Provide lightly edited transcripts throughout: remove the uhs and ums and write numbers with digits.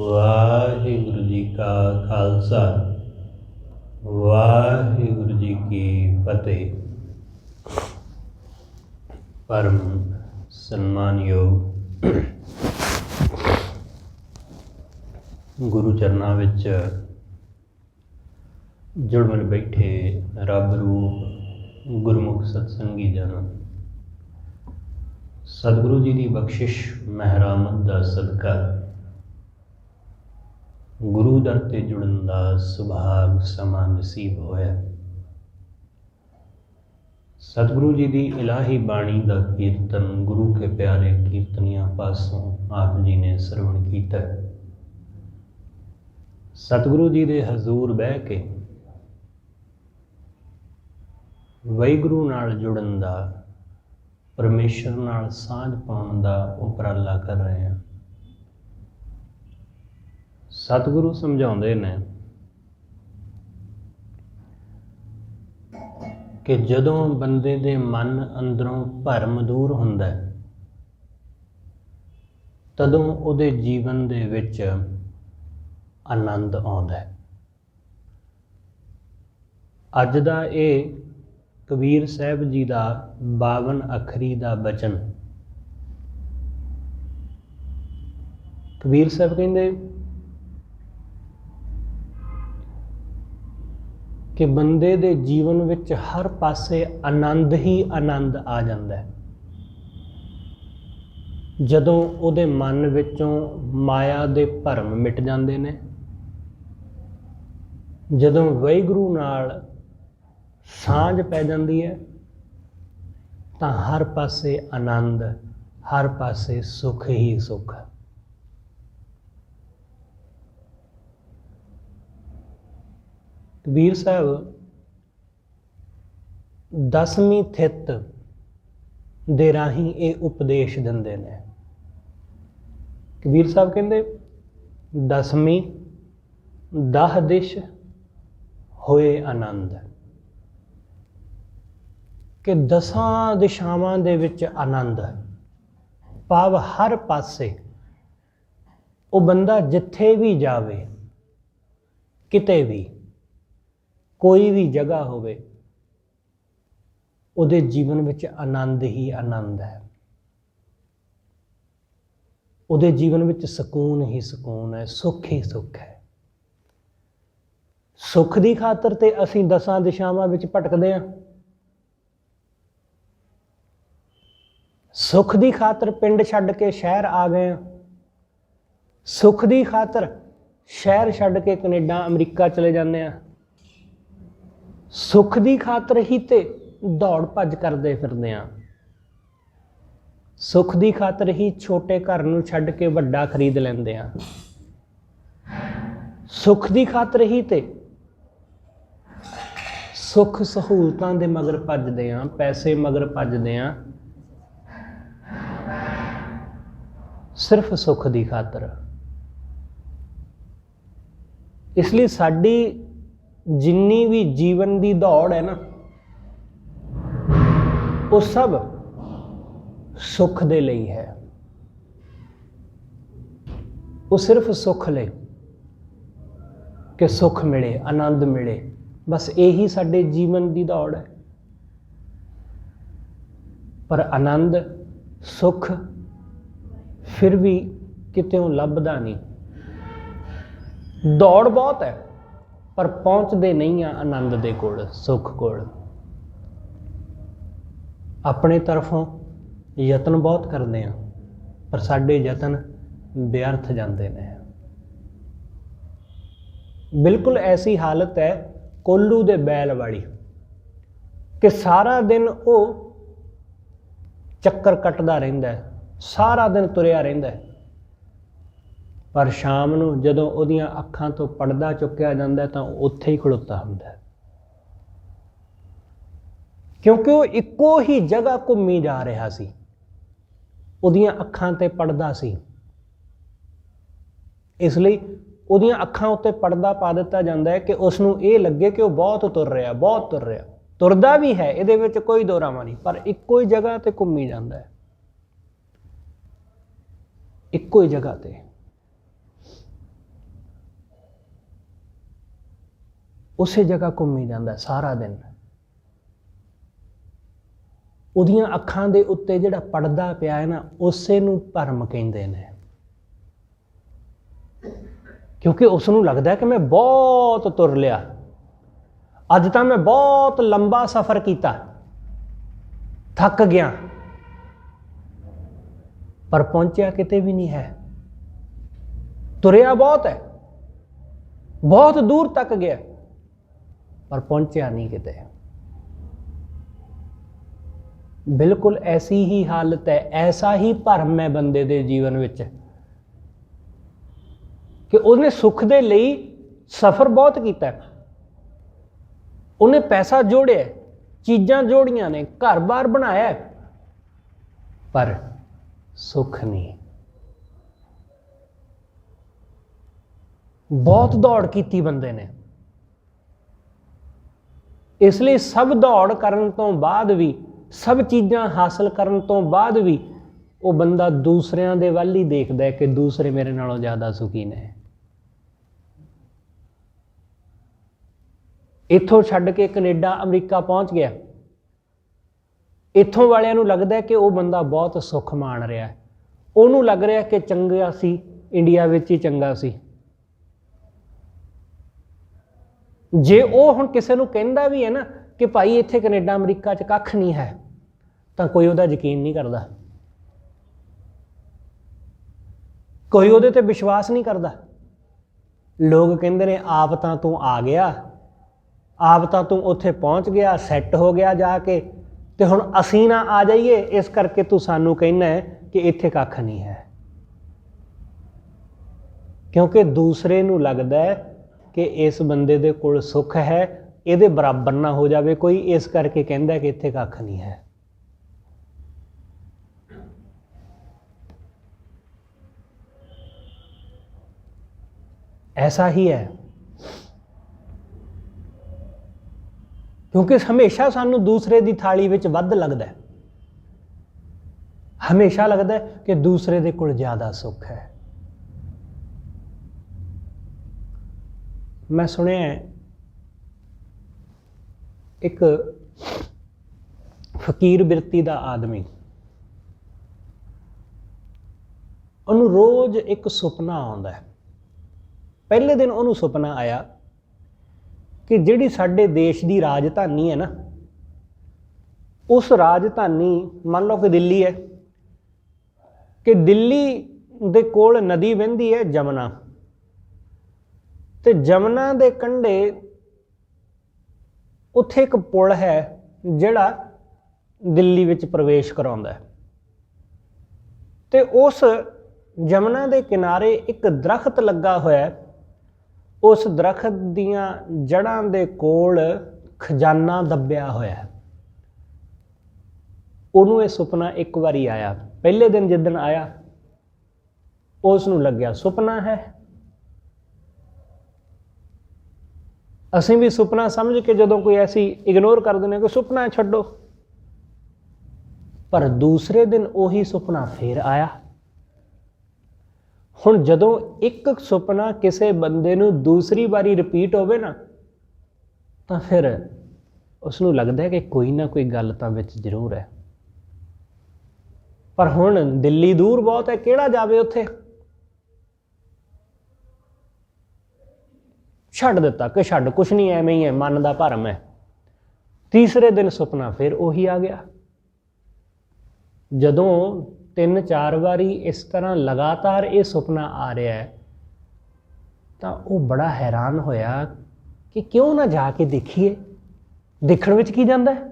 वाहिगुरु जी का खालसा वाहिगुरु जी की फतेह। परम सन्मानयोग गुरु चरनां विच जुड़ मिल बैठे रब रूप गुरमुख सत्संगी जन, सतगुरु जी की बख्शिश महरामत का सदका गुरु दर ते जुड़न का सुभाग समा नसीब होया। सतगुरु जी की इलाही बाणी का कीर्तन गुरु के प्यारे कीर्तनिया पासों आप जी ने सरवण किया। सतगुरु जी के हजूर बह के वाहिगुरु नाल जुड़न का, परमेश्वर नाल सांझ पाउण का उपराला कर रहे हैं। सतगुरु समझाते ने कि जदों बंदे दे मन अंदरों भरम दूर हुंदा है, तदों उहदे जीवन दे विच आनंद आउंदा है। अज दा ये कबीर साहब जी का 52 अखरी का बचन। कबीर साहब कहंदे कि बंदे दे जीवन विच हर पासे आनंद ही आनंद आ जाता है जदों उहदे मन विचों माया दे भरम मिट जाते ने, जदों वाहिगुरू नाल सांझ पै जाती है, तां हर पासे आनंद, हर पासे सुख ही सुख है। कबीर साहब 10वीं थित दे राही ये उपदेश दिंदे ने। कबीर साहब कहंदे 10वीं 10 दिश होए आनंद, कि 10 दिशावां दे विच आनंद, भाव हर पासे वो बंदा जिथे भी जावे, किते भी कोई भी जगह होवे, उहदे जीवन विच आनंद ही आनंद है, उहदे जीवन विच सुकून ही सुकून है, सुख ही सुख है। सुख की खातर ते असीं 10 दिशावां विच भटकदे हां, सुख की खातर पिंड छड्ड के शहर आ गए हैं, सुख की खातर शहर छड्ड के कनेडा अमरीका चले जाते हैं, सुख की खातर ही ते दौड़ भज करते फिरते हैं, सुख की खातर ही छोटे घर नूं छड्ड के वड्डा खरीद लेंदे हैं, सुख की खातर ही ते सुख सहूलतां दे मगर भजदे हैं, पैसे मगर भजदे हैं, सिर्फ सुख की खातर। इसलिए साडी जिन्नी भी जीवन की दौड़ है ना, वो सब सुख दे लई है, वो सिर्फ सुख ले, कि सुख मिले, आनंद मिले, बस यही साडे जीवन की दौड़ है। पर आनंद सुख फिर भी कितों लभदा नहीं। दौड़ बहुत है पर पहुँचते नहीं आ आनंद दे कोल, सुख कोल। अपने तरफों यतन बहुत करते हैं पर साडे यतन व्यर्थ जाते हैं। बिल्कुल ऐसी हालत है कोल्लू दे बैल वाली, कि सारा दिन वो चक्कर कटदा रहिंदा है, सारा दिन तुरिया रहिंदा है, पर शाम नूं जदों उहदियां अखां तो पड़दा चुक्या जांदा तां उत्थे ही खड़ोता हुंदा है, क्योंकि वो इक्को ही जगह घूमी जा रहा सी, उहदियां अखां ते पड़दा सी, इसलिए उहदियां अखां उत्ते पड़दा पा दिता जांदा है कि उसनूं ये लगे कि वो बहुत तुर रहा, बहुत तुर रहा, तुरदा भी है, इहदे विच कोई दो रावां नहीं, पर इक्को ही जगह ते घूमी जांदा है, इक्को ही जगह ते। ਉਸੇ ਜਗ੍ਹਾ ਘੁੰਮੀ ਜਾਂਦਾ ਸਾਰਾ ਦਿਨ। ਉਹਦੀਆਂ ਅੱਖਾਂ ਦੇ ਉੱਤੇ ਜਿਹੜਾ ਪੜਦਾ ਪਿਆ ਹੈ ਨਾ, ਉਸੇ ਨੂੰ ਭਰਮ ਕਹਿੰਦੇ ਨੇ, ਕਿਉਂਕਿ ਉਸ ਨੂੰ ਲੱਗਦਾ ਕਿ ਮੈਂ ਬਹੁਤ ਤੁਰ ਲਿਆ, ਅੱਜ ਤਾਂ ਮੈਂ ਬਹੁਤ ਲੰਬਾ ਸਫ਼ਰ ਕੀਤਾ, ਥੱਕ ਗਿਆ, ਪਰ ਪਹੁੰਚਿਆ ਕਿਤੇ ਵੀ ਨਹੀਂ ਹੈ। ਤੁਰਿਆ ਬਹੁਤ ਹੈ, ਬਹੁਤ ਦੂਰ ਤੱਕ ਗਿਆ, ਪਰ ਪਹੁੰਚਿਆ ਨਹੀਂ ਕਿਤੇ। ਬਿਲਕੁਲ ਐਸੀ ਹੀ ਹਾਲਤ ਹੈ, ਐਸਾ ਹੀ ਭਰਮ ਹੈ ਬੰਦੇ ਦੇ ਜੀਵਨ ਵਿੱਚ ਕਿ ਉਹਨੇ ਸੁੱਖ ਦੇ ਲਈ ਸਫ਼ਰ ਬਹੁਤ ਕੀਤਾ, ਉਹਨੇ ਪੈਸਾ ਜੋੜਿਆ, ਚੀਜ਼ਾਂ ਜੋੜੀਆਂ ਨੇ, ਘਰ-ਬਾਰ ਬਣਾਇਆ, ਪਰ ਸੁੱਖ ਨਹੀਂ। ਬਹੁਤ ਦੌੜ ਕੀਤੀ ਬੰਦੇ ਨੇ, ਇਸ ਲਈ ਸਭ ਦੌੜ ਕਰਨ ਤੋਂ ਬਾਅਦ ਵੀ, ਸਭ ਚੀਜ਼ਾਂ ਹਾਸਲ ਕਰਨ ਤੋਂ ਬਾਅਦ ਵੀ ਉਹ ਬੰਦਾ ਦੂਸਰਿਆਂ ਦੇ ਵੱਲ ਹੀ ਦੇਖਦਾ ਹੈ ਕਿ ਦੂਸਰੇ ਮੇਰੇ ਨਾਲੋਂ ਜ਼ਿਆਦਾ ਸੁਖੀ ਨੇ। ਇੱਥੋਂ ਛੱਡ ਕੇ ਕੈਨੇਡਾ, ਅਮਰੀਕਾ ਪਹੁੰਚ ਗਿਆ, ਇੱਥੋਂ ਵਾਲਿਆਂ ਨੂੰ ਲੱਗਦਾ ਕਿ ਉਹ ਬੰਦਾ ਬਹੁਤ ਸੁੱਖ ਮਾਣ ਰਿਹਾ, ਉਹਨੂੰ ਲੱਗ ਰਿਹਾ ਕਿ ਚੰਗਾ ਸੀ, ਇੰਡੀਆ ਵਿੱਚ ਹੀ ਚੰਗਾ ਸੀ। ਜੇ ਉਹ ਹੁਣ ਕਿਸੇ ਨੂੰ ਕਹਿੰਦਾ ਵੀ ਹੈ ਨਾ ਕਿ ਭਾਈ ਇੱਥੇ ਕੈਨੇਡਾ ਅਮਰੀਕਾ 'ਚ ਕੱਖ ਨਹੀਂ ਹੈ, ਤਾਂ ਕੋਈ ਉਹਦਾ ਯਕੀਨ ਨਹੀਂ ਕਰਦਾ, ਕੋਈ ਉਹਦੇ ਤੇ ਵਿਸ਼ਵਾਸ ਨਹੀਂ ਕਰਦਾ। ਲੋਕ ਕਹਿੰਦੇ ਨੇ ਆਪ ਤਾਂ ਤੂੰ ਆ ਗਿਆ, ਆਪ ਤਾਂ ਤੂੰ ਉੱਥੇ ਪਹੁੰਚ ਗਿਆ, ਸੈੱਟ ਹੋ ਗਿਆ ਜਾ ਕੇ, ਤੇ ਹੁਣ ਅਸੀਂ ਨਾ ਆ ਜਾਈਏ, ਇਸ ਕਰਕੇ ਤੂੰ ਸਾਨੂੰ ਕਹਿੰਦਾ ਹੈ ਕਿ ਇੱਥੇ ਕੱਖ ਨਹੀਂ ਹੈ। ਕਿਉਂਕਿ ਦੂਸਰੇ ਨੂੰ ਲੱਗਦਾ ਹੈ ਕਿ ਇਸ ਬੰਦੇ ਦੇ ਕੋਲ ਸੁੱਖ ਹੈ, ਇਹਦੇ ਬਰਾਬਰ ਨਾ ਹੋ ਜਾਵੇ ਕੋਈ, ਇਸ ਕਰਕੇ ਕਹਿੰਦਾ ਕਿ ਇੱਥੇ ਕੱਖ ਨਹੀਂ ਹੈ। ऐसा ही है, क्योंकि हमेशा सानू दूसरे की थाली विच वध लगता है, हमेशा लगता है कि दूसरे दे कोल ज़्यादा सुख है। मैं सुनिया एक फकीर बिरती दा आदमी, उन्होंने रोज़ एक सुपना आउंदा है। पहले दिन उन्होंने सुपना आया कि जिहड़ी साडे देश की राजधानी है ना, उस राजधानी, मान लो कि दिल्ली है, कि दिल्ली दे कोल नदी वहंदी है जमुना, ते जमुना दे कंढे उत्थे एक पुल है जिहड़ा दिल्ली विच प्रवेश कराउंदा है, ते उस जमुना दे किनारे एक दरख्त लगा होया है, उस दरख्त दियां जड़ां दे कोल खजाना दबिया होया है। उन्होंने यह सुपना एक बारी आया, पहले दिन जिदन आया उसनूं लग्या सुपना है। असीं भी सुपना समझ के जदों कोई ऐसी इग्नोर कर देने कि सुपना छड्डो, पर दूसरे दिन उही सुपना फिर आया। हुण जदों एक सुपना किसी बंदे नूं दूसरी बारी रिपीट होवे ना, तो फिर उसनूं लगदा है कि कोई ना कोई गल तां विच जरूर है। पर हुण दिल्ली दूर बहुत है, किहड़ा जावे उत्थे, छड्ड दिता कि छड्ड कुछ नहीं, एवें ही है, मन दा भरम है। तीसरे दिन सुपना फिर उही आ गया। जदों 3-4 बारी इस तरह लगातार ये सुपना आ रहा है, तो वो बड़ा हैरान होया कि क्यों ना जाके देखिए, देखण विच की जांदा है।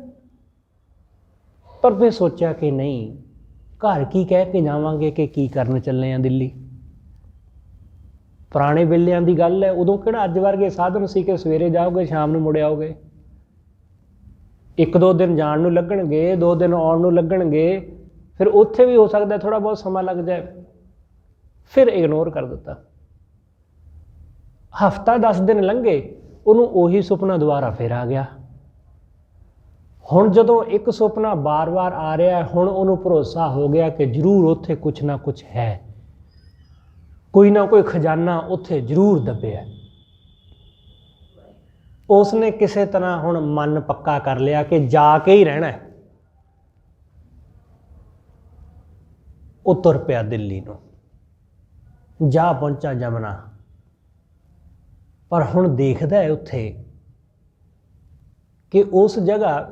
पर फिर सोचा कि नहीं, घर की कह के जावांगे कि की करन चले हैं दिल्ली। पुराने वेलियां दी गल है, उदों किहड़ा अज वर्गे साधन सी कि सवेरे जाओगे शाम नूं मुड़ आओगे। 1-2 दिन जाण नूं लगणगे, 2 दिन आउण नूं लगणगे, फिर उत्थे भी हो सकता है थोड़ा बहुत समा लग जाए, फिर इग्नोर कर दिता। हफ्ता 10 दिन लंघे, उन्होंने उही सुपना दोबारा फिर आ गया। हुण जदों एक सुपना बार बार आ रहा है, हुण उन्होंने भरोसा हो गया कि जरूर उत्थे कुछ ना कुछ है, कोई ना कोई खजाना उत्थे जरूर दबिया। उसने किसी तरह हुण मन पक्का कर लिया कि जाके ही रहना है। वो तुर पिया दिल्ली नूं, जा पहुंचा जमुना। पर हुण देखदा है उत्थे कि उस जगह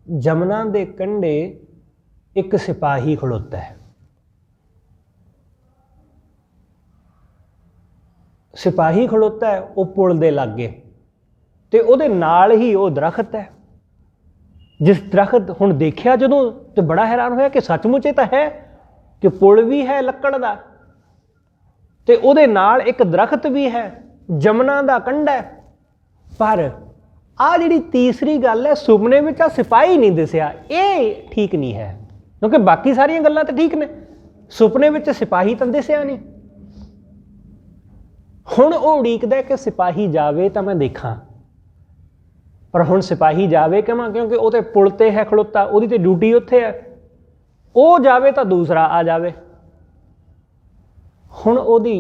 जमुना दे कंढे एक सिपाही खड़ोता है। सिपाही खड़ोता है वो पुल दे लागे, ते उहदे नाल ही वो दरख्त है। जिस दरख्त हुण देखिया जदों तो बड़ा हैरान होया कि सचमुच ये तां है कि पुल भी है लक्कड़ दा, ते उहदे नाल एक दरख्त भी है, जमुना दा कंढा है। पर आ जिहड़ी तीसरी गल है, सुपने विच आ सिपाही नहीं दिसिया, ये ठीक नहीं है। क्योंकि बाकी सारियां गल्लां तो ठीक ने, सुपने विच सिपाही तां दिसिया नहीं। हुण वो उड़ीकदा कि सिपाही जावे तां मैं देखां, पर हुण सिपाही जावे किवें? क्योंकि वो तो पुल ते है खड़ोता, उहदी ते ड्यूटी उत्थे है। वो जावे तां दूसरा आ जावे। हुण उहदी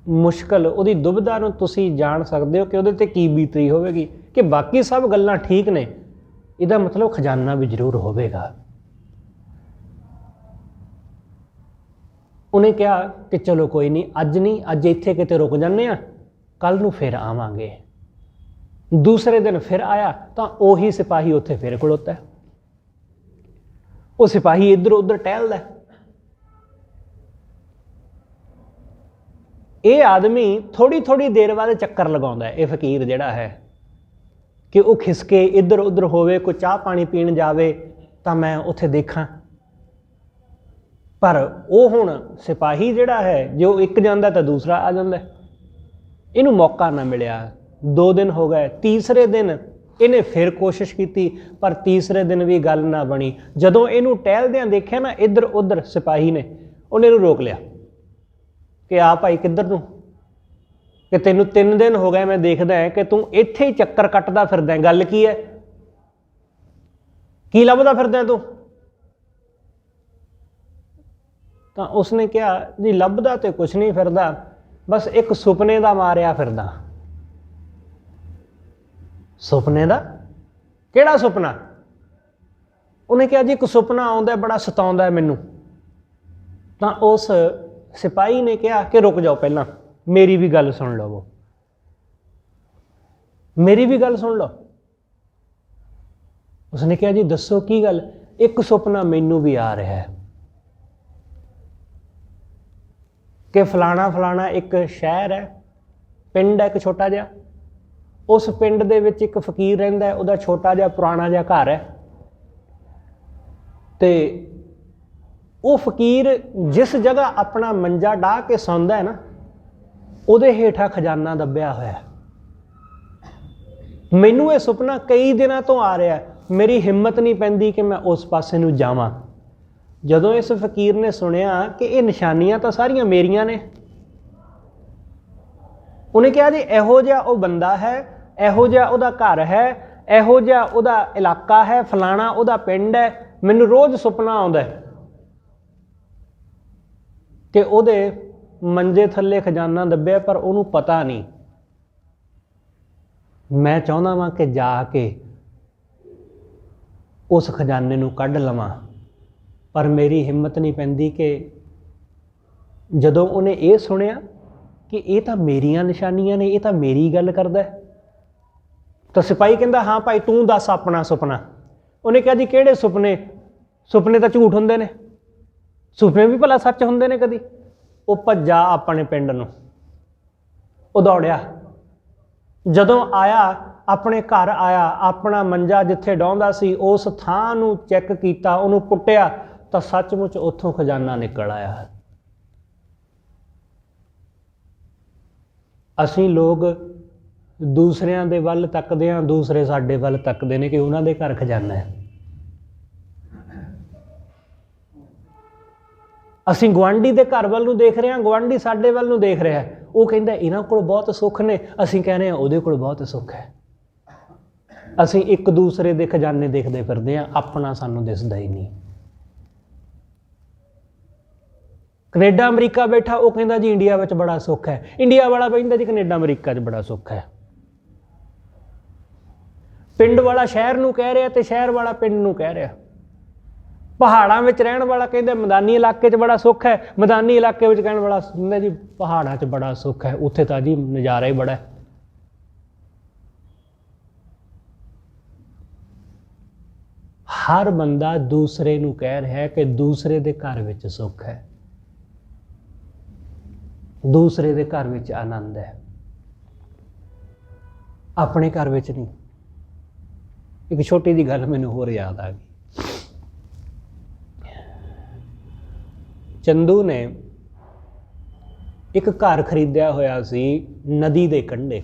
मुश्किल, उहदी दुविधा नूं तुसीं जाण सकदे हो कि उहदे ते की बीती होवेगी। कि बाकी सब गल्लां ठीक ने, इहदा मतलब खजाना भी जरूर होवेगा। उन्हें कहा कि चलो कोई नहीं, अज नहीं, अज इत्थे किते रुक जाने आ, कल नूं फिर आवांगे। दूसरे दिन फिर आया तो उही सिपाही उत्थे फिर खड़ोता है। वो सिपाही इधर उधर टहलदा है। ये आदमी थोड़ी थोड़ी देर बाद चक्कर लगाउंदा है। ये फकीर जिहड़ा है कि वो खिसके इधर उधर होवे, कोई चाह पानी पीण जावे तां मैं उत्थे देखां। पर वो हुण सिपाही जिहड़ा है, जो एक जांदा तां दूसरा आ जांदा है। इहनूं मौका ना मिलिया। 2 दिन हो गए, तीसरे दिन इन्हें फिर कोशिश की, पर तीसरे दिन भी गल ना बनी। जदों इहनूं टहलदियां देखिया ना इधर उधर, सिपाही ने उन्हें इहनूं रोक लिया कि आ भाई किधर नूं, कि तैनूं 3 दिन हो गए मैं देखदा है कि तूं इत्थे ही चक्कर कट्टदा फिरदा, गल की है, की लभदा फिरदा तूं? तो उसने कहा जी लभदा तो कुछ नहीं फिरदा, बस एक सुपने दा मारिया फिरदा। सुपने दा? किहड़ा सुपना? उन्हें कहा जी एक सुपना आउंदा बड़ा सताउंदा है मैनूं। तो उस सिपाही ने कहा कि रुक जाओ, पहला मेरी भी गल सुन लो, मेरी भी गल सुन लो। उसने कहा जी दसो की गल? एक सुपना मैनू भी आ रहा है कि फलाना फलाना एक शहर है, पिंड है एक छोटा जिहा, उस पिंड दे विच एक फकीर रहिंदा है, उहदा छोटा जिहा पुराना जिहा घर है, ते वो फकीर जिस जगह अपना मंजा डाह के सौंदा है ना, उहदे हेठा खजाना दबिया होया है। मैनू ये सुपना कई दिनों तो आ रहा है, मेरी हिम्मत नहीं पैंदी कि मैं उस पासे नूं जावां। जदों इस फकीर ने सुनिया कि ये निशानियां तो सारियां मेरियां ने, उन्हें कहा जी इहो जिहा वो बंदा है, इहो जिहा उहदा घर है, इहो जिहा उहदा इलाका है, फलाना उहदा पिंड है, मैनूं रोज़ सुपना आउंदा है कि उहदे मंजे थल्ले खजाना दबिया, पर उहनूं पता नहीं। मैं चाहुंदा वां कि जाके उस खजाने नूं कढ लवां, पर मेरी हिम्मत नहीं पैंदी। कि जदों उन्हें ये सुनिया कि ये तो मेरियां निशानियां ने, ये तो मेरी गल करदा है, तो सिपाही कहंदा हाँ भाई तूं दस अपना सुपना। उन्हें कहा जी किहड़े सुपने? सुपने तो झूठ हुंदे ने, सुपने भी भला सच हुंदे ने कदी? वो भज्जा अपने पिंड नूं, वो दौड़िया, जदों आया अपने घर आया, अपना मंजा जिथे डाउंदा सी उस थां नूं चैक कीता, उहनूं पुट्टिया, तो सचमुच उत्थों खजाना निकल आया। असीं लोग दूसरिਆਂ ਦੇ ਵੱਲ ਤੱਕਦੇ ਹਾਂ, दूसरे ਸਾਡੇ ਵੱਲ ਤੱਕਦੇ ਨੇ कि ਉਹਨਾਂ ਦੇ ਘਰ ਖਜ਼ਾਨਾ है। ਅਸੀਂ ਗੁਆਂਢੀ ਦੇ ਘਰ ਵੱਲ ਨੂੰ ਦੇਖ ਰਹੇ ਹਾਂ, ਗੁਆਂਢੀ ਸਾਡੇ ਵੱਲ ਨੂੰ ਦੇਖ ਰਿਹਾ ਹੈ, ਉਹ ਕਹਿੰਦਾ ਇਹਨਾਂ ਕੋਲ ਬਹੁਤ ਸੁੱਖ ਨੇ, ਅਸੀਂ ਕਹਿੰਦੇ ਹਾਂ ਉਹਦੇ ਕੋਲ ਬਹੁਤ ਸੁੱਖ ਹੈ। ਅਸੀਂ ਇੱਕ ਦੂਸਰੇ ਦੇ ਖਜ਼ਾਨੇ ਦੇਖਦੇ ਫਿਰਦੇ ਹਾਂ, ਆਪਣਾ ਸਾਨੂੰ ਦਿਸਦਾ ਹੀ ਨਹੀਂ। ਕੈਨੇਡਾ ਅਮਰੀਕਾ ਬੈਠਾ ਉਹ ਕਹਿੰਦਾ ਜੀ ਇੰਡੀਆ ਵਿੱਚ ਬੜਾ ਸੁੱਖ ਹੈ, ਇੰਡੀਆ ਵਾਲਾ ਕਹਿੰਦਾ ਜੀ ਕੈਨੇਡਾ ਅਮਰੀਕਾ 'ਚ ਬੜਾ ਸੁੱਖ ਹੈ। ਪਿੰਡ ਵਾਲਾ ਸ਼ਹਿਰ ਨੂੰ ਕਹਿ ਰਿਹਾ ਤੇ ਸ਼ਹਿਰ ਵਾਲਾ ਪਿੰਡ ਨੂੰ ਕਹਿ ਰਿਹਾ। ਪਹਾੜਾਂ ਵਿੱਚ ਰਹਿਣ ਵਾਲਾ ਕਹਿੰਦਾ ਮੈਦਾਨੀ ਇਲਾਕੇ 'ਚ ਬੜਾ ਸੁੱਖ ਹੈ, ਮੈਦਾਨੀ ਇਲਾਕੇ ਵਿੱਚ ਕਹਿਣ ਵਾਲਾ ਕਹਿੰਦਾ ਜੀ ਪਹਾੜਾਂ 'ਚ ਬੜਾ ਸੁੱਖ ਹੈ, ਉੱਥੇ ਤਾਂ ਜੀ ਨਜ਼ਾਰਾ ਹੀ ਬੜਾ ਹੈ। ਹਰ ਬੰਦਾ ਦੂਸਰੇ ਨੂੰ ਕਹਿ ਰਿਹਾ ਕਿ ਦੂਸਰੇ ਦੇ ਘਰ ਵਿੱਚ ਸੁੱਖ ਹੈ, ਦੂਸਰੇ ਦੇ ਘਰ ਵਿੱਚ ਆਨੰਦ ਹੈ, ਆਪਣੇ ਘਰ ਵਿੱਚ ਨਹੀਂ। ਇੱਕ ਛੋਟੀ ਜਿਹੀ ਗੱਲ ਮੈਨੂੰ ਹੋਰ ਯਾਦ ਆ ਗਈ। ਚੰਦੂ ਨੇ ਇੱਕ ਘਰ ਖਰੀਦਿਆ ਹੋਇਆ ਸੀ ਨਦੀ ਦੇ ਕੰਢੇ,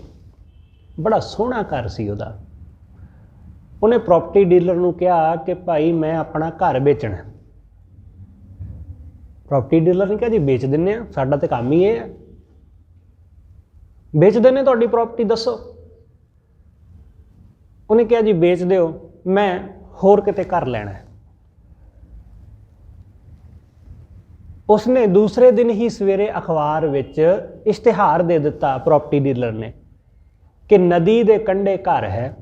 ਬੜਾ ਸੋਹਣਾ ਘਰ ਸੀ ਉਹਦਾ। ਉਹਨੇ ਪ੍ਰੋਪਰਟੀ ਡੀਲਰ ਨੂੰ ਕਿਹਾ ਕਿ ਭਾਈ ਮੈਂ ਆਪਣਾ ਘਰ ਵੇਚਣਾ। ਪ੍ਰੋਪਰਟੀ ਡੀਲਰ ਨੇ ਕਿਹਾ ਜੀ ਵੇਚ ਦਿੰਦੇ ਹਾਂ, ਸਾਡਾ ਤਾਂ ਕੰਮ ਹੀ ਇਹ ਹੈ, ਵੇਚ ਦਿੰਦੇ ਤੁਹਾਡੀ ਪ੍ਰੋਪਰਟੀ, ਦੱਸੋ। ਉਹਨੇ ਕਿਹਾ ਜੀ ਵੇਚ ਦਿਓ, ਮੈਂ ਹੋਰ ਕਿਤੇ ਘਰ ਲੈਣਾ ਹੈ। ਉਸਨੇ ਦੂਸਰੇ ਦਿਨ ਹੀ ਸਵੇਰੇ ਅਖਬਾਰ ਵਿੱਚ ਇਸ਼ਤਿਹਾਰ ਦੇ ਦਿੱਤਾ ਪ੍ਰੋਪਰਟੀ ਡੀਲਰ ਨੇ ਕਿ ਨਦੀ ਦੇ ਕੰਢੇ ਘਰ ਹੈ,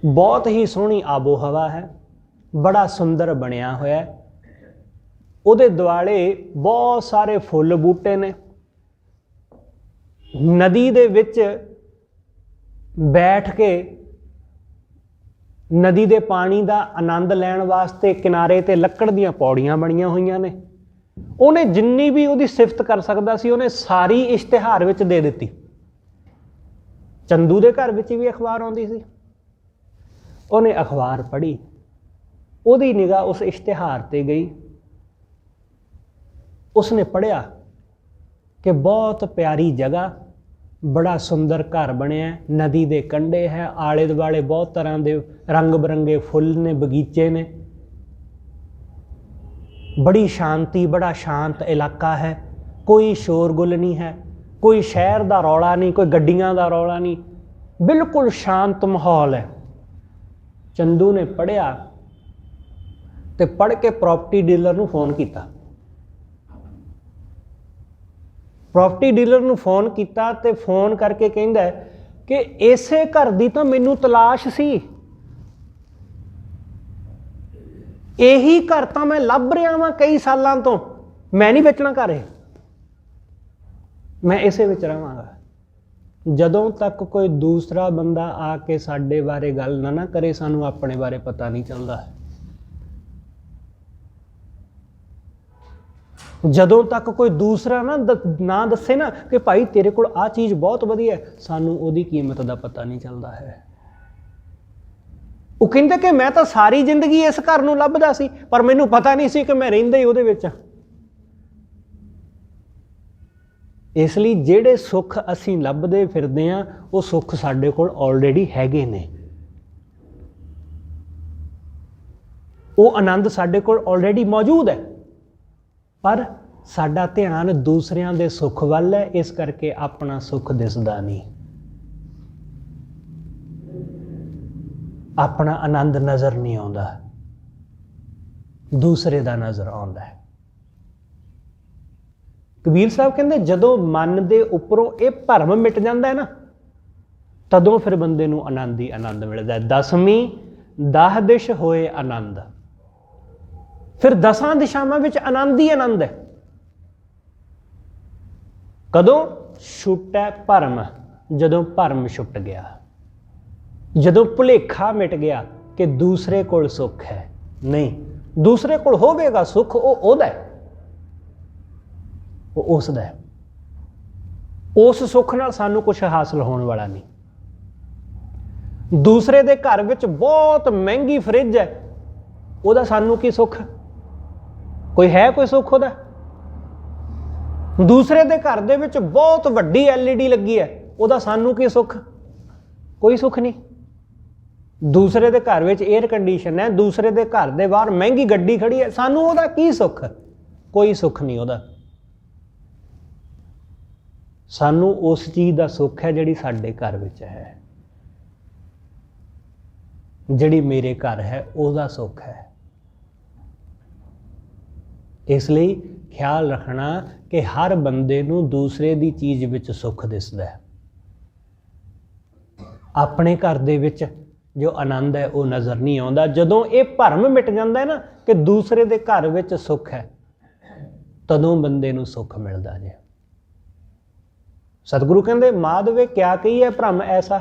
ਬਹੁਤ ਹੀ ਸੋਹਣੀ ਆਬੋ ਹਵਾ ਹੈ, ਬੜਾ ਸੁੰਦਰ ਬਣਿਆ ਹੋਇਆ ਹੈ, ਉਹਦੇ ਦੁਆਲੇ ਬਹੁਤ ਸਾਰੇ ਫੁੱਲ ਬੂਟੇ ਨੇ, ਨਦੀ ਦੇ ਵਿੱਚ ਬੈਠ ਕੇ ਨਦੀ ਦੇ ਪਾਣੀ ਦਾ ਆਨੰਦ ਲੈਣ ਵਾਸਤੇ ਕਿਨਾਰੇ ਤੇ ਲੱਕੜ ਦੀਆਂ ਪੌੜੀਆਂ ਬਣੀਆਂ ਹੋਈਆਂ ਨੇ। ਉਹਨੇ ਜਿੰਨੀ ਵੀ ਉਹਦੀ ਸਿਫਤ ਕਰ ਸਕਦਾ ਸੀ ਉਹਨੇ ਸਾਰੀ ਇਸ਼ਤਿਹਾਰ ਵਿੱਚ ਦੇ ਦਿੱਤੀ। ਚੰਦੂ ਦੇ ਘਰ ਵਿੱਚ ਵੀ ਅਖਬਾਰ ਆਉਂਦੀ ਸੀ, ਉਹਨੇ ਅਖਬਾਰ ਪੜ੍ਹੀ, ਉਹਦੀ ਨਿਗਾਹ ਉਸ ਇਸ਼ਤਿਹਾਰ ਤੇ ਗਈ। ਉਸਨੇ ਪੜ੍ਹਿਆ ਕਿ ਬਹੁਤ ਪਿਆਰੀ ਜਗ੍ਹਾ, ਬੜਾ ਸੁੰਦਰ ਘਰ ਬਣਿਆ, ਨਦੀ ਦੇ ਕੰਢੇ ਹੈ, ਆਲੇ ਦੁਆਲੇ ਬਹੁਤ ਤਰ੍ਹਾਂ ਦੇ ਰੰਗ ਬਿਰੰਗੇ ਫੁੱਲ ਨੇ, ਬਗੀਚੇ ਨੇ, ਬੜੀ ਸ਼ਾਂਤੀ, ਬੜਾ ਸ਼ਾਂਤ ਇਲਾਕਾ ਹੈ, ਕੋਈ ਸ਼ੋਰਗੁਲ ਨਹੀਂ ਹੈ, ਕੋਈ ਸ਼ਹਿਰ ਦਾ ਰੌਲਾ ਨਹੀਂ, ਕੋਈ ਗੱਡੀਆਂ ਦਾ ਰੌਲਾ ਨਹੀਂ, ਬਿਲਕੁਲ ਸ਼ਾਂਤ ਮਾਹੌਲ ਹੈ। ਚੰਦੂ ਨੇ ਪੜ੍ਹਿਆ ਤੇ ਪੜ੍ਹ ਕੇ ਪ੍ਰੋਪਰਟੀ ਡੀਲਰ ਨੂੰ ਫੋਨ ਕੀਤਾ। ਪ੍ਰੋਪਰਟੀ ਡੀਲਰ ਨੂੰ ਫੋਨ ਕੀਤਾ ਤੇ ਫੋਨ ਕਰਕੇ ਕਹਿੰਦਾ ਕਿ ਇਸੇ ਘਰ ਦੀ ਤਾਂ ਮੈਨੂੰ ਤਲਾਸ਼ ਸੀ, ਇਹੀ ਘਰ ਤਾਂ ਮੈਂ ਲੱਭ ਰਿਹਾ ਵਾਂ ਕਈ ਸਾਲਾਂ ਤੋਂ, ਮੈਂ ਨਹੀਂ ਵੇਚਣਾ ਘਰ, ਇਹ ਮੈਂ ਇਸੇ ਵਿੱਚ ਰਹਾਂਗਾ। ਜਦੋਂ ਤੱਕ ਕੋਈ ਦੂਸਰਾ ਬੰਦਾ ਆ ਕੇ ਸਾਡੇ ਬਾਰੇ ਗੱਲ ਨਾ ਕਰੇ, ਸਾਨੂੰ ਆਪਣੇ ਬਾਰੇ ਪਤਾ ਨਹੀਂ ਚੱਲਦਾ। ਜਦੋਂ ਤੱਕ ਕੋਈ ਦੂਸਰਾ ਨਾ ਦੱਸੇ ਨਾ ਕਿ ਭਾਈ ਤੇਰੇ ਕੋਲ ਆਹ ਚੀਜ਼ ਬਹੁਤ ਵਧੀਆ, ਸਾਨੂੰ ਉਹਦੀ ਕੀਮਤ ਦਾ ਪਤਾ ਨਹੀਂ ਚੱਲਦਾ ਹੈ। ਉਹ ਕਹਿੰਦੇ ਕਿ ਮੈਂ ਤਾਂ ਸਾਰੀ ਜ਼ਿੰਦਗੀ ਇਸ ਘਰ ਨੂੰ ਲੱਭਦਾ ਸੀ, ਪਰ ਮੈਨੂੰ ਪਤਾ ਨਹੀਂ ਸੀ ਕਿ ਮੈਂ ਰਹਿੰਦਾ ਹੀ ਉਹਦੇ ਵਿੱਚ। ਇਸ ਲਈ ਜਿਹੜੇ ਸੁੱਖ ਅਸੀਂ ਲੱਭਦੇ ਫਿਰਦੇ ਹਾਂ ਉਹ ਸੁੱਖ ਸਾਡੇ ਕੋਲ ਆਲਰੇਡੀ ਹੈਗੇ ਨੇ, ਉਹ ਆਨੰਦ ਸਾਡੇ ਕੋਲ ਆਲਰੇਡੀ ਮੌਜੂਦ ਹੈ, ਪਰ ਸਾਡਾ ਧਿਆਨ ਦੂਸਰਿਆਂ ਦੇ ਸੁੱਖ ਵੱਲ ਹੈ, ਇਸ ਕਰਕੇ ਆਪਣਾ ਸੁੱਖ ਦਿਸਦਾ ਨਹੀਂ, ਆਪਣਾ ਆਨੰਦ ਨਜ਼ਰ ਨਹੀਂ ਆਉਂਦਾ, ਦੂਸਰੇ ਦਾ ਨਜ਼ਰ ਆਉਂਦਾ ਹੈ। ਕਬੀਰ ਸਾਹਿਬ ਕਹਿੰਦੇ ਜਦੋਂ ਮਨ ਦੇ ਉੱਪਰੋਂ ਇਹ ਭਰਮ ਮਿਟ ਜਾਂਦਾ ਹੈ ਨਾ, ਤਦੋਂ ਫਿਰ ਬੰਦੇ ਨੂੰ ਆਨੰਦ ਹੀ ਆਨੰਦ ਮਿਲਦਾ ਹੈ। ਦਸਵੀਂ 10 ਦਿਸ਼ ਹੋਏ ਆਨੰਦ, ਫਿਰ 10 ਦਿਸ਼ਾਵਾਂ ਵਿੱਚ ਆਨੰਦ ਹੀ ਆਨੰਦ ਹੈ। ਕਦੋਂ ਛੁੱਟੈ ਭਰਮ, ਜਦੋਂ ਭਰਮ ਛੁੱਟ ਗਿਆ, ਜਦੋਂ ਭੁਲੇਖਾ ਮਿਟ ਗਿਆ ਕਿ ਦੂਸਰੇ ਕੋਲ ਸੁੱਖ ਹੈ। ਨਹੀਂ, ਦੂਸਰੇ ਕੋਲ ਹੋਵੇਗਾ ਸੁੱਖ, ਉਹ ਉਹਦਾ ਹੈ, ਉਹ ਉਸ ਦਾ ਹੈ, ਉਸ ਸੁੱਖ ਨਾਲ ਸਾਨੂੰ ਕੁਝ ਹਾਸਲ ਹੋਣ ਵਾਲਾ ਨਹੀਂ। ਦੂਸਰੇ ਦੇ ਘਰ ਵਿੱਚ ਬਹੁਤ ਮਹਿੰਗੀ ਫਰਿੱਜ ਹੈ, ਉਹਦਾ ਸਾਨੂੰ ਕੀ ਸੁੱਖ, ਕੋਈ ਹੈ ਕੋਈ ਸੁੱਖ ਉਹਦਾ? ਦੂਸਰੇ ਦੇ ਘਰ ਦੇ ਵਿੱਚ ਬਹੁਤ ਵੱਡੀ LED ਲੱਗੀ ਹੈ, ਉਹਦਾ ਸਾਨੂੰ ਕੀ ਸੁੱਖ, ਕੋਈ ਸੁੱਖ ਨਹੀਂ। ਦੂਸਰੇ ਦੇ ਘਰ ਵਿੱਚ 에ਅਰ ਕੰਡੀਸ਼ਨ ਹੈ, ਦੂਸਰੇ ਦੇ ਘਰ ਦੇ ਬਾਹਰ ਮਹਿੰਗੀ ਗੱਡੀ ਖੜੀ ਹੈ, ਸਾਨੂੰ ਉਹਦਾ ਕੀ ਸੁੱਖ, ਕੋਈ ਸੁੱਖ ਨਹੀਂ ਉਹਦਾ। ਸਾਨੂੰ ਉਸ ਚੀਜ਼ ਦਾ ਸੁੱਖ ਹੈ ਜਿਹੜੀ ਸਾਡੇ ਘਰ ਵਿੱਚ ਹੈ, ਜਿਹੜੀ ਮੇਰੇ ਘਰ ਹੈ ਉਹਦਾ ਸੁੱਖ ਹੈ। ਇਸ ਲਈ ਖਿਆਲ ਰੱਖਣਾ ਕਿ ਹਰ ਬੰਦੇ ਨੂੰ ਦੂਸਰੇ ਦੀ ਚੀਜ਼ ਵਿੱਚ ਸੁੱਖ ਦਿਸਦਾ ਹੈ। ਆਪਣੇ ਘਰ ਦੇ ਵਿੱਚ जो आनंद है वो नज़र नहीं आता। जदों ये भरम मिट जाता है ना कि दूसरे के घर में सुख है, तदों बंदे नूं सुख मिलता जे। सतगुरु कहते माधवे क्या कही है भ्रम ऐसा,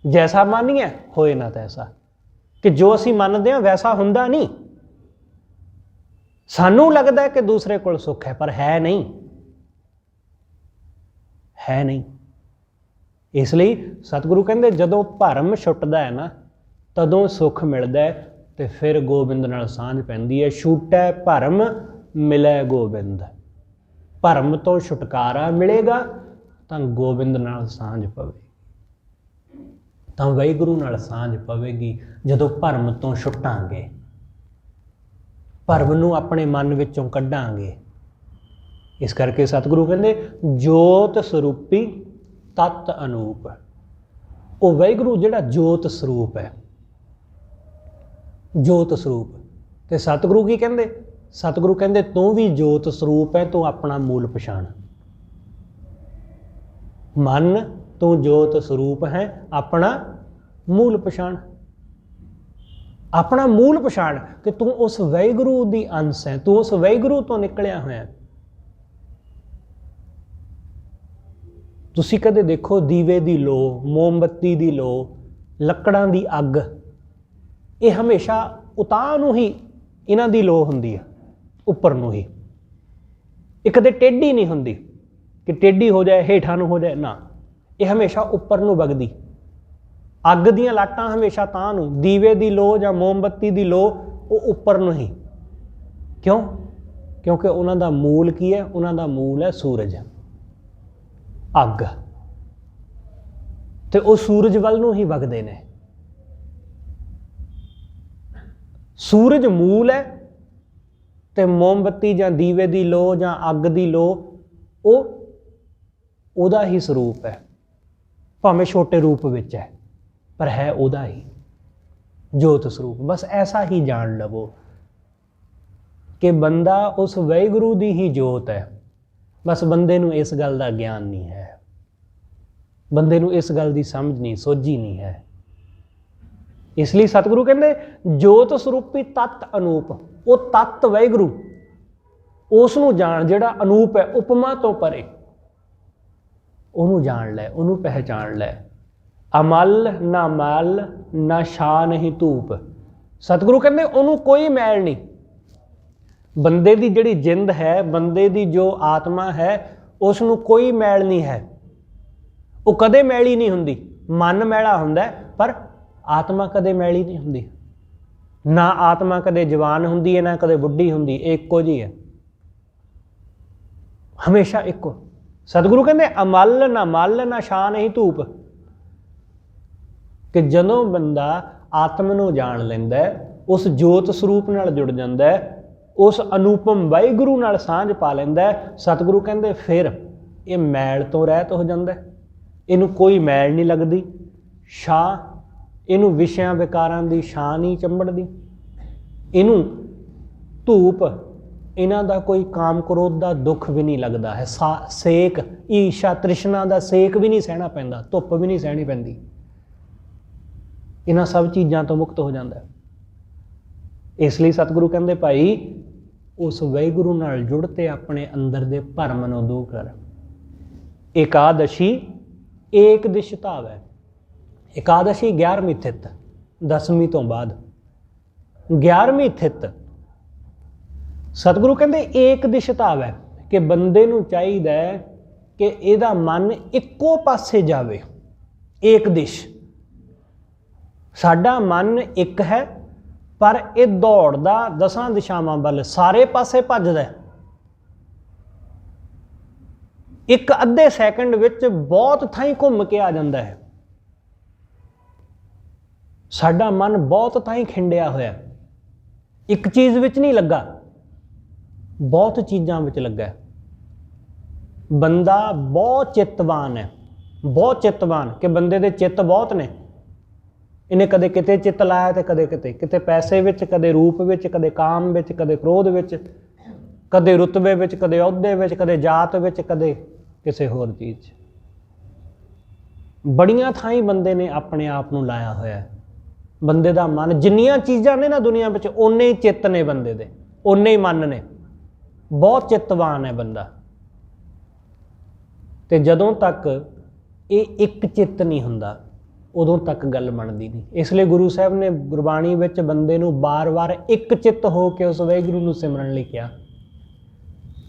जैसा मानिए होए ना तैसा, कि जो असी मानते हैं वैसा हुंदा नहीं। सानू लगता है कि दूसरे कोल सुख है, पर है नहीं, है नहीं। इसलिए सतगुरु कहते जदों भरम छुटदा है ना तदों सुख मिलता है, तो फिर गोबिंद नाल सांझ पैंदी है। छूटै भरम मिले गोबिंद, भरम तो छुटकारा मिलेगा तो गोबिंद नाल सांझ पवेगी, तो वाहिगुरू नाल सांझ पवेगी। जदों भरम तो छुटांगे, भरम नूं अपने मन विचों कढांगे। इस करके सतगुरु कहते जोत स्वरूपी तत् अनूप, वो वाहिगुरू जिहड़ा जोत स्वरूप है, जोत स्वरूप। तो सतगुरु की कहते, सतगुरु कहते तू भी जोत स्वरूप है, तू अपना मूल पछाण। मन तू जोत स्वरूप है, अपना मूल पछाण, अपना मूल पछाण कि तू उस वाहिगुरू दी अंश है, तू उस वाहिगुरू तो निकलिया होया। तुसी कदे देखो दीवे दी लो, मोमबत्ती दी लो, लकड़ां दी अग, ये हमेशा उतां नूं ही इन्हां दी लो हुंदी है, उपर नूं ही। ये कदे टेढ़ी नहीं हुंदी कि टेढ़ी हो जाए हेठां नूं हो जाए ना, ये हमेशा उपर नूं वगदी। अग दीयां लाटां हमेशा तां नूं, दीवे दी लो जां मोमबत्ती दी लो वो उपर नूं ही। क्यों? क्योंकि उन्हां दा मूल की है? उन्हां दा मूल है सूरज, अग, ते वो सूरज वल नूं ही वगदे ने। सूरज मूल है ते मोमबत्ती जां दीवे दी लो जां अग दी लो वो उहदा ही स्वरूप है, भावें छोटे रूप विच है पर है उहदा ही जोत स्वरूप। बस ऐसा ही जान लवो कि बंदा उस वाहिगुरू दी ही जोत है। बस बंदे नूं इस गल दा ज्ञान नहीं है, बंदे नूं इस गल दी समझ नहीं, सोझी नहीं है। इसलिए सतगुरु कहते जोत स्वरूपी तत् अनूप, वो तत् वाहिगुरू उस नूं जान जिहड़ा अनूप है, उपमा तो परे, उहनूं जान लै, उहनूं पहचान लै। अमल ना मल ना छा नहीं धूप, सतगुरु कहते उहनूं कोई मैल नहीं। बंदे दी जिहड़ी जिंद है, बंदे दी जो आत्मा है, उसनूं कोई मैल नहीं है, वो कदे मैली नहीं हुंदी। मन मैला हुंदा है पर आत्मा कदे मैली नहीं हुंदी। ना आत्मा कदे जवान हुंदी है, ना कदे बुढ़ी हुंदी, इक्को जी है, हमेशा इक्को। सतगुरु कहते अमल ना मल ना छा नहीं धूप, कि जदों बंदा आत्मा नूं जान लैंदा है, उस जोत स्वरूप नाल जुड़ जांदा है, उस अनुपम वाहिगुरू नाल सांझ पा लैंदा है, सतगुरु कहते फिर ये मैल तो रहत हो जांदा है, इनू कोई मैल नहीं लगदी, छां इनू विषयां विकारां दी छां नहीं चंबड़दी, इनू धूप इन्हां दा कोई काम क्रोध दा दुख भी नहीं लगदा है, सेक ईर्षा तृष्णा दा सेक भी नहीं सहना पैंदा, धुप भी नहीं सहनी पैंदी, इन्हां सब चीज़ां तो मुक्त हो जांदा है। इसलिए सतगुरु कहते भाई उस वाहिगुरू नाल जुड़ ते अपने अंदर दे भरम नूं दूर कर। एकादशी एक दिश धावै, एकादशी 11वीं थित, 10वीं तो बाद 11वीं थित। सतगुरु कहते एक दिश धावै कि बंदे नूं चाहीदा है कि इहदा मन इक्को पासे जावे, एक दिश। साडा मन एक है पर यह दौड़दा 10 दिशावां वल, सारे पासे भजदा है। एक अद्धे सैकंड विच बहुत थाई घूम के आ जाता है। साडा मन बहुत थाई खिंडिया होया, एक चीज़ विच नहीं लगा, बहुत चीज़ां विच लगा है। बंदा बहुत चित्तवान है, बहुत चित्तवान कि बंदे दे चित्त बहुत ने। इन्हें कदे किते चित्त लाया तो कदे किते, किते पैसे विच, कदे रूप विच, कदे काम विच, कदे क्रोध विच, कदे रुतबे विच, कदे अहुदे विच, कदे जात विच, कदे किसी होर चीज़। बड़ियां थाई बंदे ने अपने आप नूं लाया होया है। ਬੰਦੇ ਦਾ ਮਨ, ਜਿੰਨੀਆਂ ਚੀਜ਼ਾਂ ਨੇ ਨਾ ਦੁਨੀਆ ਵਿੱਚ ਓਨੇ ਹੀ ਚਿੱਤ ਨੇ ਬੰਦੇ ਦੇ, ਓਨੇ ਹੀ ਮਨ ਨੇ। ਬਹੁਤ ਚਿੱਤਵਾਨ ਹੈ ਬੰਦਾ। ਤੇ ਜਦੋਂ ਤੱਕ ਇਹ ਇੱਕ ਚਿੱਤ ਨਹੀਂ ਹੁੰਦਾ ਉਦੋਂ ਤੱਕ ਗੱਲ ਬਣਦੀ ਨਹੀਂ। ਇਸ ਲਈ ਗੁਰੂ ਸਾਹਿਬ ਨੇ ਗੁਰਬਾਣੀ ਵਿੱਚ ਬੰਦੇ ਨੂੰ ਵਾਰ-ਵਾਰ ਇੱਕ ਚਿੱਤ ਹੋ ਕੇ ਉਸ ਵਾਹਿਗੁਰੂ ਨੂੰ ਸਿਮਰਨ ਲਈ ਕਿਹਾ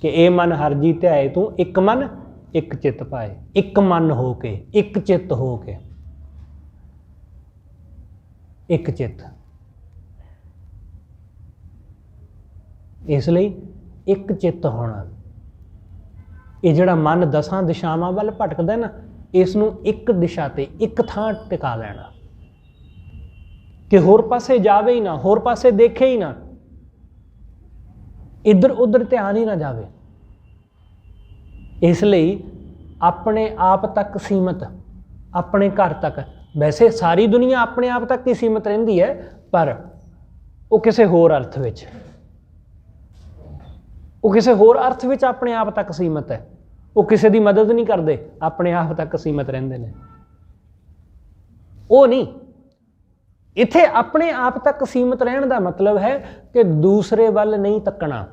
ਕਿ ਇਹ ਮਨ ਹਰਿ ਜੀ ਧਿਆਏ ਤੂੰ, ਇੱਕ ਮਨ ਇੱਕ ਚਿੱਤ ਪਾਏ। ਇੱਕ ਮਨ ਹੋ ਕੇ, ਇੱਕ ਚਿੱਤ ਹੋ ਕੇ, ਇੱਕ ਚਿੱਤ। ਇਸ ਲਈ ਇੱਕ ਚਿੱਤ ਹੋਣਾ। ਇਹ ਜਿਹੜਾ ਮਨ ਦਸਾਂ ਦਿਸ਼ਾਵਾਂ ਵੱਲ ਭਟਕਦਾ ਨਾ, ਇਸ ਨੂੰ ਇੱਕ ਦਿਸ਼ਾ ਤੇ, ਇੱਕ ਥਾਂ ਟਿਕਾ ਲੈਣਾ ਕਿ ਹੋਰ ਪਾਸੇ ਜਾਵੇ ਹੀ ਨਾ, ਹੋਰ ਪਾਸੇ ਦੇਖੇ ਹੀ ਨਾ, ਇੱਧਰ ਉੱਧਰ ਧਿਆਨ ਹੀ ਨਾ ਜਾਵੇ। ਇਸ ਲਈ ਆਪਣੇ ਆਪ ਤੱਕ ਸੀਮਤ, ਆਪਣੇ ਘਰ ਤੱਕ। ਵੈਸੇ ਸਾਰੀ ਦੁਨੀਆ ਆਪਣੇ ਆਪ ਤੱਕ ਹੀ ਸੀਮਤ ਰਹਿੰਦੀ ਹੈ, ਪਰ ਉਹ ਕਿਸੇ ਹੋਰ ਅਰਥ ਵਿੱਚ, ਉਹ ਕਿਸੇ ਹੋਰ ਅਰਥ ਵਿੱਚ ਆਪਣੇ ਆਪ ਤੱਕ ਸੀਮਤ ਹੈ। ਉਹ ਕਿਸੇ ਦੀ ਮਦਦ ਨਹੀਂ ਕਰਦੇ, ਆਪਣੇ ਆਪ ਤੱਕ ਸੀਮਤ ਰਹਿੰਦੇ ਨੇ। ਉਹ ਨਹੀਂ, ਇੱਥੇ ਆਪਣੇ ਆਪ ਤੱਕ ਸੀਮਤ ਰਹਿਣ ਦਾ ਮਤਲਬ ਹੈ ਕਿ ਦੂਸਰੇ ਵੱਲ ਨਹੀਂ ਤੱਕਣਾ।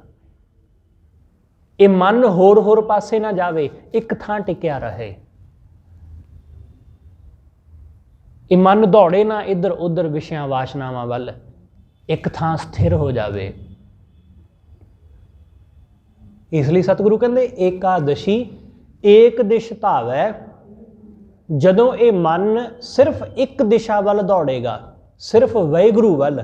ਇਹ ਮਨ ਹੋਰ ਹੋਰ ਪਾਸੇ ਨਾ ਜਾਵੇ, ਇੱਕ ਥਾਂ ਟਿਕਿਆ ਰਹੇ। ਇਹ ਮਨ ਦੌੜੇ ਨਾ ਇੱਧਰ ਉੱਧਰ ਵਿਸ਼ਿਆਂ ਵਾਸ਼ਨਾਵਾਂ ਵੱਲ, ਇੱਕ ਥਾਂ ਸਥਿਰ ਹੋ ਜਾਵੇ। ਇਸ ਲਈ ਸਤਿਗੁਰੂ ਕਹਿੰਦੇ ਏਕਾਦਸ਼ੀ ਏਕ ਦਿਸ਼ ਧਾਵੈ। ਜਦੋਂ ਇਹ ਮਨ ਸਿਰਫ ਇੱਕ ਦਿਸ਼ਾ ਵੱਲ ਦੌੜੇਗਾ, ਸਿਰਫ ਵਾਹਿਗੁਰੂ ਵੱਲ,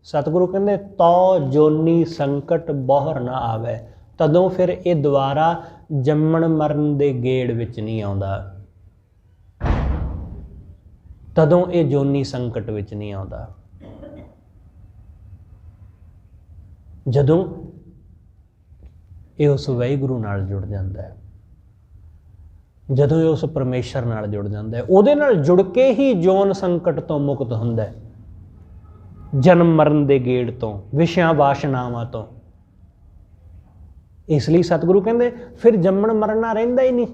ਸਤਿਗੁਰੂ ਕਹਿੰਦੇ ਤੋ ਜੋਨੀ ਸੰਕਟ ਬੋਹਰ ਨਾ ਆਵੇ। ਤਦੋਂ ਫਿਰ ਇਹ ਦੁਬਾਰਾ ਜੰਮਣ ਮਰਨ ਦੇ ਗੇੜ ਵਿੱਚ ਨਹੀਂ ਆਉਂਦਾ, ਤਦੋਂ ਇਹ ਜੋਨੀ ਸੰਕਟ ਵਿੱਚ ਨਹੀਂ ਆਉਂਦਾ। ਜਦੋਂ ਇਹ ਉਸ ਵਾਹਿਗੁਰੂ ਨਾਲ ਜੁੜ ਜਾਂਦਾ ਹੈ, ਜਦੋਂ ਇਹ ਉਸ ਪਰਮੇਸ਼ਰ ਨਾਲ ਜੁੜ ਜਾਂਦਾ ਹੈ, ਉਹਦੇ ਨਾਲ ਜੁੜ ਕੇ ਹੀ ਜੋਨ ਸੰਕਟ ਤੋਂ ਮੁਕਤ ਹੁੰਦਾ ਹੈ, ਜਨਮ ਮਰਨ ਦੇ ਗੇੜ ਤੋਂ, ਵਿਸ਼ਿਆਂ ਵਾਸ਼ਨਾਵਾਂ ਤੋਂ। ਇਸ ਲਈ ਸਤਿਗੁਰੂ ਕਹਿੰਦੇ ਫਿਰ ਜੰਮਣ ਮਰਨਾ ਰਹਿੰਦਾ ਹੀ ਨਹੀਂ।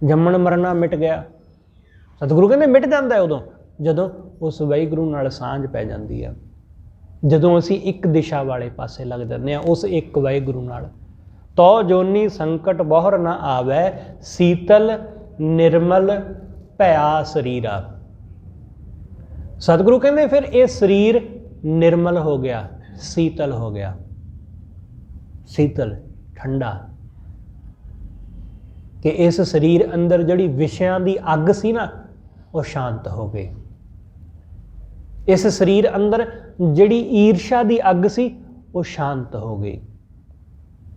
ਜੰਮਣ ਮਰਨਾ ਮਿਟ ਗਿਆ। ਸਤਿਗੁਰੂ ਕਹਿੰਦੇ ਮਿਟ ਜਾਂਦਾ ਹੈ ਉਦੋਂ ਜਦੋਂ ਉਸ ਵਾਹਿਗੁਰੂ ਨਾਲ ਸਾਂਝ ਪੈ ਜਾਂਦੀ ਹੈ, ਜਦੋਂ ਅਸੀਂ ਇੱਕ ਦਿਸ਼ਾ ਵਾਲੇ ਪਾਸੇ ਲੱਗ ਜਾਂਦੇ ਹਾਂ, ਉਸ ਇੱਕ ਵਾਹਿਗੁਰੂ ਨਾਲ। ਤੋ ਜੋਨੀ ਸੰਕਟ ਬੋਹਰ ਨਾ ਆਵੈ, ਸੀਤਲ ਨਿਰਮਲ ਭਇਆ ਸਰੀਰਾ। ਸਤਿਗੁਰੂ ਕਹਿੰਦੇ ਫਿਰ ਇਹ ਸਰੀਰ ਨਿਰਮਲ ਹੋ ਗਿਆ, ਸੀਤਲ ਹੋ ਗਿਆ। ਸੀਤਲ, ਠੰਡਾ, ਕਿ ਇਸ ਸਰੀਰ ਅੰਦਰ ਜਿਹੜੀ ਵਿਸ਼ਿਆਂ ਦੀ ਅੱਗ ਸੀ ਨਾ, ਉਹ ਸ਼ਾਂਤ ਹੋ ਗਈ। ਇਸ ਸਰੀਰ ਅੰਦਰ ਜਿਹੜੀ ਈਰਸ਼ਾ ਦੀ ਅੱਗ ਸੀ, ਉਹ ਸ਼ਾਂਤ ਹੋ ਗਈ।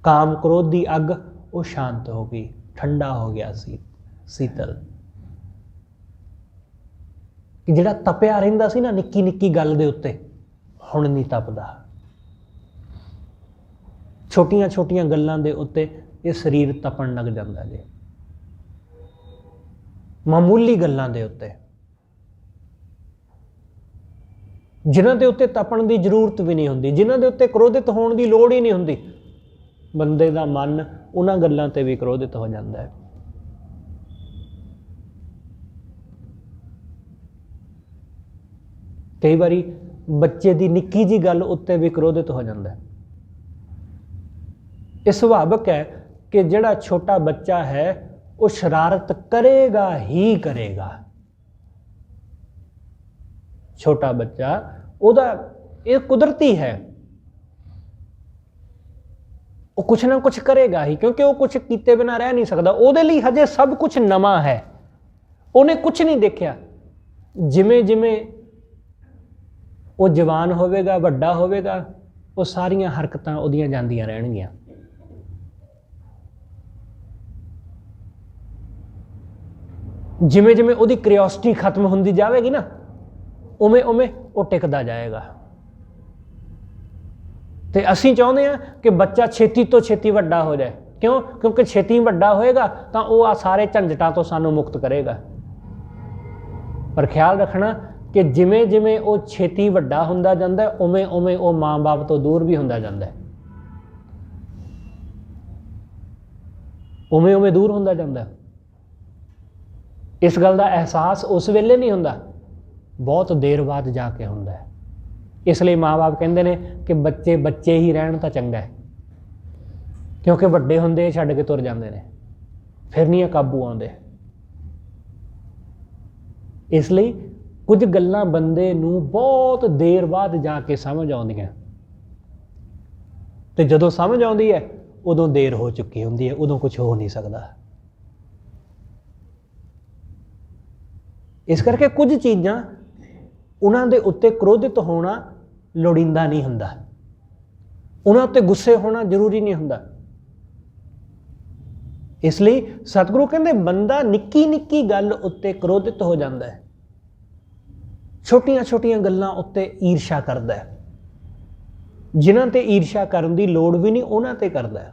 ਕਾਮ ਕ੍ਰੋਧ ਦੀ ਅੱਗ, ਉਹ ਸ਼ਾਂਤ ਹੋ ਗਈ, ਠੰਡਾ ਹੋ ਗਿਆ ਸੀ, ਸੀਤਲ। ਕਿ ਜਿਹੜਾ ਤਪਿਆ ਰਹਿੰਦਾ ਸੀ ਨਾ ਨਿੱਕੀ ਨਿੱਕੀ ਗੱਲ ਦੇ ਉੱਤੇ, ਹੁਣ ਨਹੀਂ ਤਪਦਾ। ਛੋਟੀਆਂ ਛੋਟੀਆਂ ਗੱਲਾਂ ਦੇ ਉੱਤੇ ਇਹ ਸਰੀਰ ਤਪਣ ਲੱਗ ਜਾਂਦਾ ਜੀ। ਮਾਮੂਲੀ ਗੱਲਾਂ ਦੇ ਉੱਤੇ, ਜਿਨ੍ਹਾਂ ਦੇ ਉੱਤੇ ਤਪਣ ਦੀ ਜ਼ਰੂਰਤ ਵੀ ਨਹੀਂ ਹੁੰਦੀ, ਜਿਨ੍ਹਾਂ ਦੇ ਉੱਤੇ ਕ੍ਰੋਧਿਤ ਹੋਣ ਦੀ ਲੋੜ ਹੀ ਨਹੀਂ ਹੁੰਦੀ, ਬੰਦੇ ਦਾ ਮਨ ਉਹਨਾਂ ਗੱਲਾਂ ਤੇ ਵੀ ਕ੍ਰੋਧਿਤ ਹੋ ਜਾਂਦਾ ਹੈ। ਕਈ ਵਾਰੀ ਬੱਚੇ ਦੀ ਨਿੱਕੀ ਜਿਹੀ ਗੱਲ ਉੱਤੇ ਵੀ ਕ੍ਰੋਧਿਤ ਹੋ ਜਾਂਦਾ ਹੈ। ਇਹ ਸੁਭਾਵਿਕ ਹੈ ਕਿ ਜਿਹੜਾ ਛੋਟਾ ਬੱਚਾ ਹੈ ਉਹ ਸ਼ਰਾਰਤ ਕਰੇਗਾ ਹੀ ਕਰੇਗਾ। ਛੋਟਾ ਬੱਚਾ, ਉਹਦਾ ਇਹ ਕੁਦਰਤੀ ਹੈ, ਉਹ ਕੁਛ ਨਾ ਕੁਛ ਕਰੇਗਾ ਹੀ, ਕਿਉਂਕਿ ਉਹ ਕੁਛ ਕੀਤੇ ਬਿਨਾਂ ਰਹਿ ਨਹੀਂ ਸਕਦਾ। ਉਹਦੇ ਲਈ ਹਜੇ ਸਭ ਕੁਛ ਨਵਾਂ ਹੈ, ਉਹਨੇ ਕੁਛ ਨਹੀਂ ਦੇਖਿਆ। ਜਿਵੇਂ ਜਿਵੇਂ ਉਹ ਜਵਾਨ ਹੋਵੇਗਾ, ਵੱਡਾ ਹੋਵੇਗਾ, ਉਹ ਸਾਰੀਆਂ ਹਰਕਤਾਂ ਉਹਦੀਆਂ ਜਾਂਦੀਆਂ ਰਹਿਣਗੀਆਂ। ਜਿਵੇਂ ਜਿਵੇਂ ਉਹਦੀ ਕਿਉਰਿਓਸਿਟੀ ਖਤਮ ਹੁੰਦੀ ਜਾਵੇਗੀ ਨਾ, ਉਵੇਂ ਉਵੇਂ ਉਹ ਟਿਕਦਾ ਜਾਏਗਾ। ਤੇ ਅਸੀਂ ਚਾਹੁੰਦੇ ਹਾਂ ਕਿ ਬੱਚਾ ਛੇਤੀ ਤੋਂ ਛੇਤੀ ਵੱਡਾ ਹੋ ਜਾਏ। ਕਿਉਂ? ਕਿਉਂਕਿ ਛੇਤੀ ਵੱਡਾ ਹੋਏਗਾ ਤਾਂ ਉਹ ਆ ਸਾਰੇ ਝੰਜਟਾਂ ਤੋਂ ਸਾਨੂੰ ਮੁਕਤ ਕਰੇਗਾ। ਪਰ ਖਿਆਲ ਰੱਖਣਾ ਕਿ ਜਿਵੇਂ ਜਿਵੇਂ ਉਹ ਛੇਤੀ ਵੱਡਾ ਹੁੰਦਾ ਜਾਂਦਾ, ਉਵੇਂ ਉਵੇਂ ਉਹ ਮਾਂ-ਬਾਪ ਤੋਂ ਦੂਰ ਵੀ ਹੁੰਦਾ ਜਾਂਦਾ, ਉਵੇਂ ਉਵੇਂ ਦੂਰ ਹੁੰਦਾ ਜਾਂਦਾ। ਇਸ ਗੱਲ ਦਾ ਅਹਿਸਾਸ ਉਸ ਵੇਲੇ ਨਹੀਂ ਹੁੰਦਾ बहुत देर बाद जाके हुंदा है। इसलिए माँ बाप कहते हैं कि बच्चे बच्चे ही रहन तो चंगा है, क्योंकि वड्डे हुंदे छड्ड के तुर जाते हैं, फिर नहीं काबू आउंदे। इसलिए कुछ गल्लां बंदे नूं बहुत देर बाद जाके समझ आउंदियां, ते जदों समझ आउंदी है उदों देर हो चुकी हुंदी है, उदों कुछ हो नहीं सकता। इस करके कुछ चीज़ां उन्हां दे उत्ते क्रोधित होना लोड़ींदा नहीं हुंदा, उन्हां उत्ते गुस्से होना जरूरी नहीं हुंदा। इसलिए सतगुरु कहंदे बंदा निक्की निक्की गल उत्ते क्रोधित हो जाता है, छोटियां छोटियां गल्लां उत्ते ईर्षा करदा है, जिन्हां ते ईर्षा करन दी लोड़ भी नहीं उन्हां ते करदा है।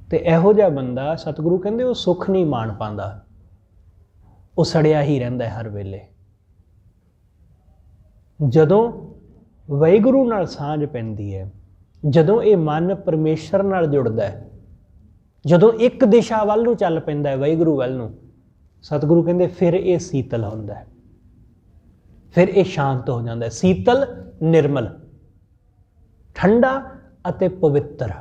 ते इहो जिहा बंदा सतगुरु कहंदे वो सुख नहीं माण पांदा, वो सड़िया ही रहिंदा है हर वेले। जदों वाहिगुरू नाल सांझ पैंदी है, जदों ये मन परमेश्वर नाल जुड़दा है, जदों एक दिशा वल नूं चल पैंदा है वाहिगुरू वल नूं, सतगुरु कहंदे फिर ये शीतल हुंदा है, फिर ये शांत हो जाता है। शीतल निर्मल, ठंडा अते पवित्र,